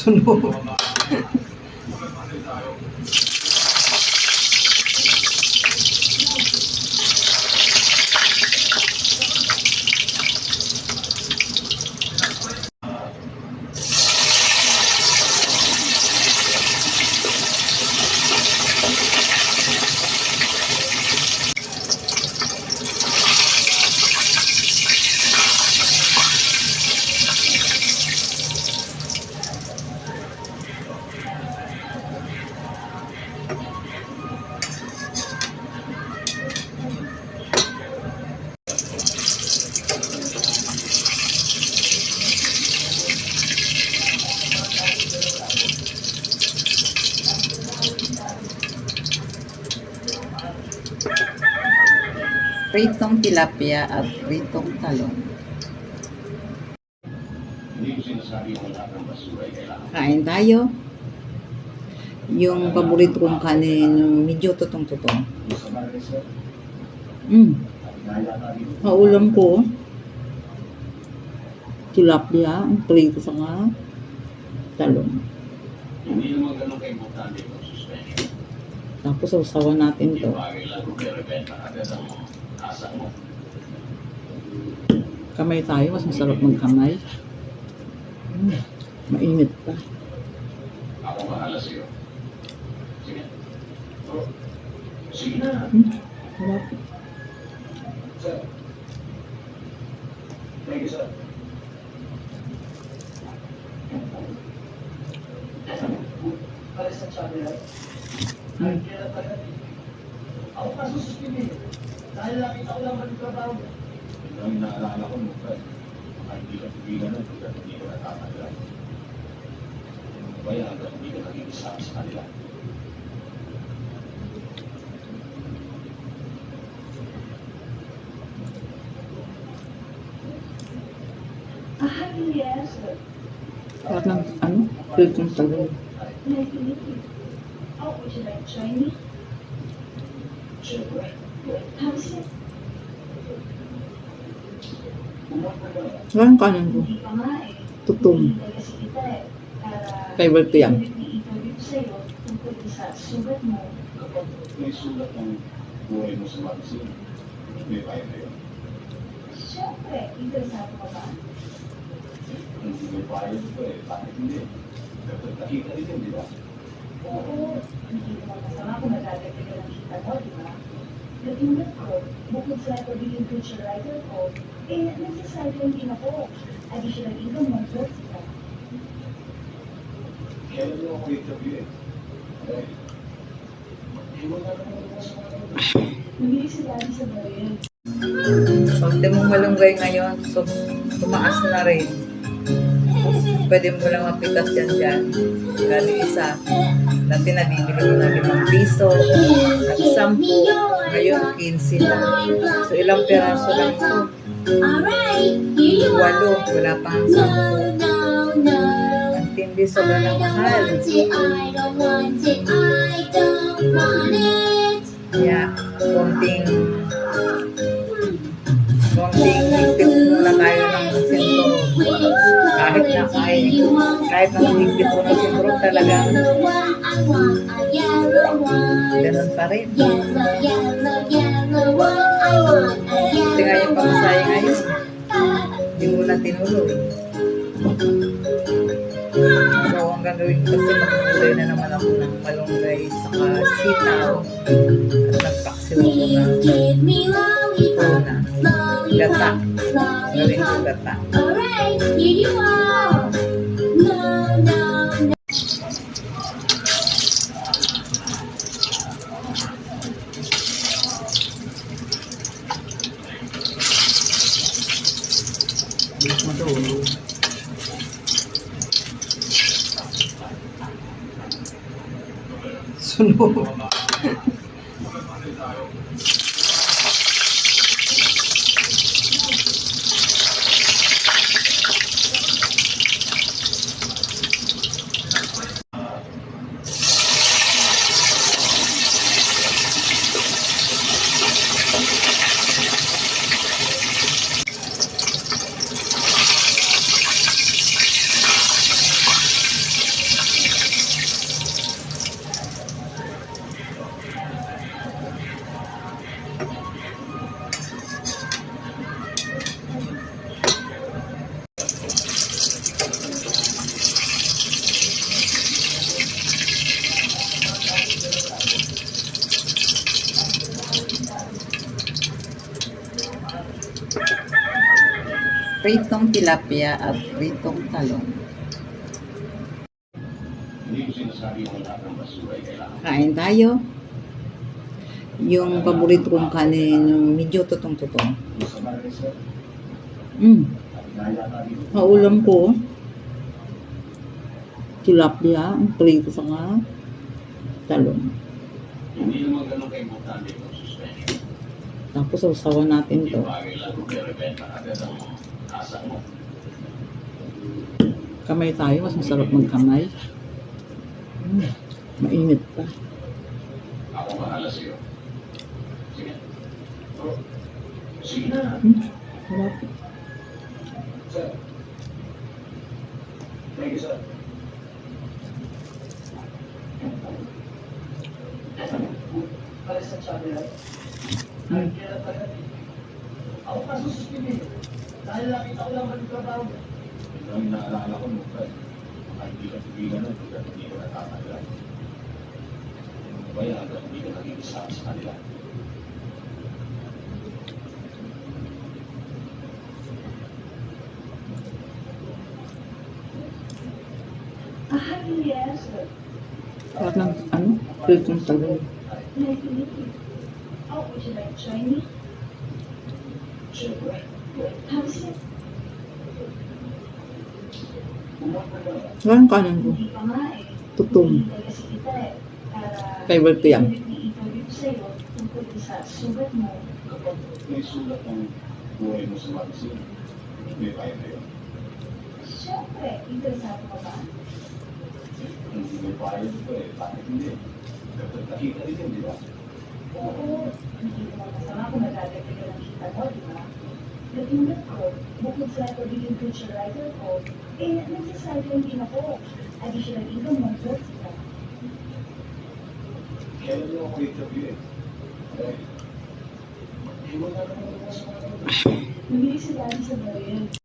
Sunog. Pritong tilapia at pritong talong. Kain tayo. Yung paborito kong kanin, medyo tutong-tutong. Kaulam ko, tilapia, ang prito sa talong. Tapos sausawan natin to. Kamay tayo, mas masarap magkamay. Mainit pa. Ako bahala sa'yo. Sige. Sige na. Harap. Sir. Thank you, sir. Para sa channel, ako pa sususpindi. Dahil nakita ko lang magtrabaho. Ito ang inaalala ko mo, Fred. Kahit hindi ka tubigan nun, hindi ko natataglan. Kaya hanggang hindi ka naging isa sa kanila. Yes. Parang ano? Pritong talong. Nice to meet you. Oh, would you like Chinese? Siyempre. How's it? Parang kanin ko. Hindi pa nga eh. Tutong. Hindi kasi kita eh. Para Favorite ko yan. i-interview ko sa'yo tungkol sa sugat mo. Kapag may sulat ng buhay mo sa magazine, may bayad na yun. Siyempre, interesado ka ba? Hindi may bayad ko eh. Bakit hindi? Dapat nakita rin yun, di ba? Oo. Hindi naman masama kung nagdadagdagan ng kita mo, di ba? Nagulat ko, bukod sa pagiging feature writer ko, nagsasabi din ako. Additional income ng work kita. Kailan mo ako interview eh? Eh, iwan na naman ako sa mga Nabili si Daddy sa baril. Pag mong malunggay ngayon, so, tumaas na rin. Pwede mo lang mapitas yan dyan. Kali isa. Dati nabibili mo na 5 piso, at 10, ngayon 15 na. So ilang peraso lang ito? 8, wala pang 10. Ang tindi, sobrang lang mahal. Yeah, konting higpit muna tayo ng sinturo. Kahit na higpit mo ng sinturo talagang ganun pa rin. Hindi nga yung pamasahe ngayon. Hindi mo na tinuloy. So, ang gagawin ko kasi magkulay na naman ako ng malunggay saka sitaw at nagpaksiw ako ng tuna. Gata. Gawin ko gata. Alright, here you are. No. Sunog. pritong tilapia at pritong talong. Hindi ko sinasabi yung lahat ng basura ay kailangan. Kain tayo. Yung paborito kong kanin, yung medyo tutong-tutong. Sa bagay, sir, nayata dito. Kaulam ko, tilapia, ang prito sa talong. Hindi naman ganun ka-importante yung suspension. Tapos sausawan natin Hindi to. bagay lang kung may-rebenta agad ang asa mo. Kamay tayo, mas masarap magkamay. Mainit pa. Ako bahala sa'yo. Sige. Sige na. Sarap. Sir. Thank you, sir. Para sa channel, kaya pala, ako pa sususpinin. Dahil nakita ko lang ang trabaho. Ito ang inaalala ko mo, Fred. Kahit hindi ka tigilan nun, hindi ko natataglan. Kaya hanggang hindi ka naging isa sa kanila. Yes. Parang, pritong talong. Nice to meet you. Oh, would you like to join me? Siyempre, How's it? Parang kanin ko. Hindi pa nga eh. Tutong. Hintay kasi kita eh. Para Favorite ko yan. i-interview ko sa'yo tungkol sa sugat mo. kapag may sulat ng buhay mo sa magazine, may kaya na yun. Siyempre, interesado ka ba? Kung may bayad ko bakit hindi? Dapat nakita rin yun, di ba? Oo, hindi naman masama kung nagdadagdagan ng kita mo, di ba? Nagulat ko, bukod sa pagiging future writer ko, nagsasabi din ako. Additional income ng both kita. Kailan mo ako interview wala naman ako sa mga Namili si Daddy sa baril.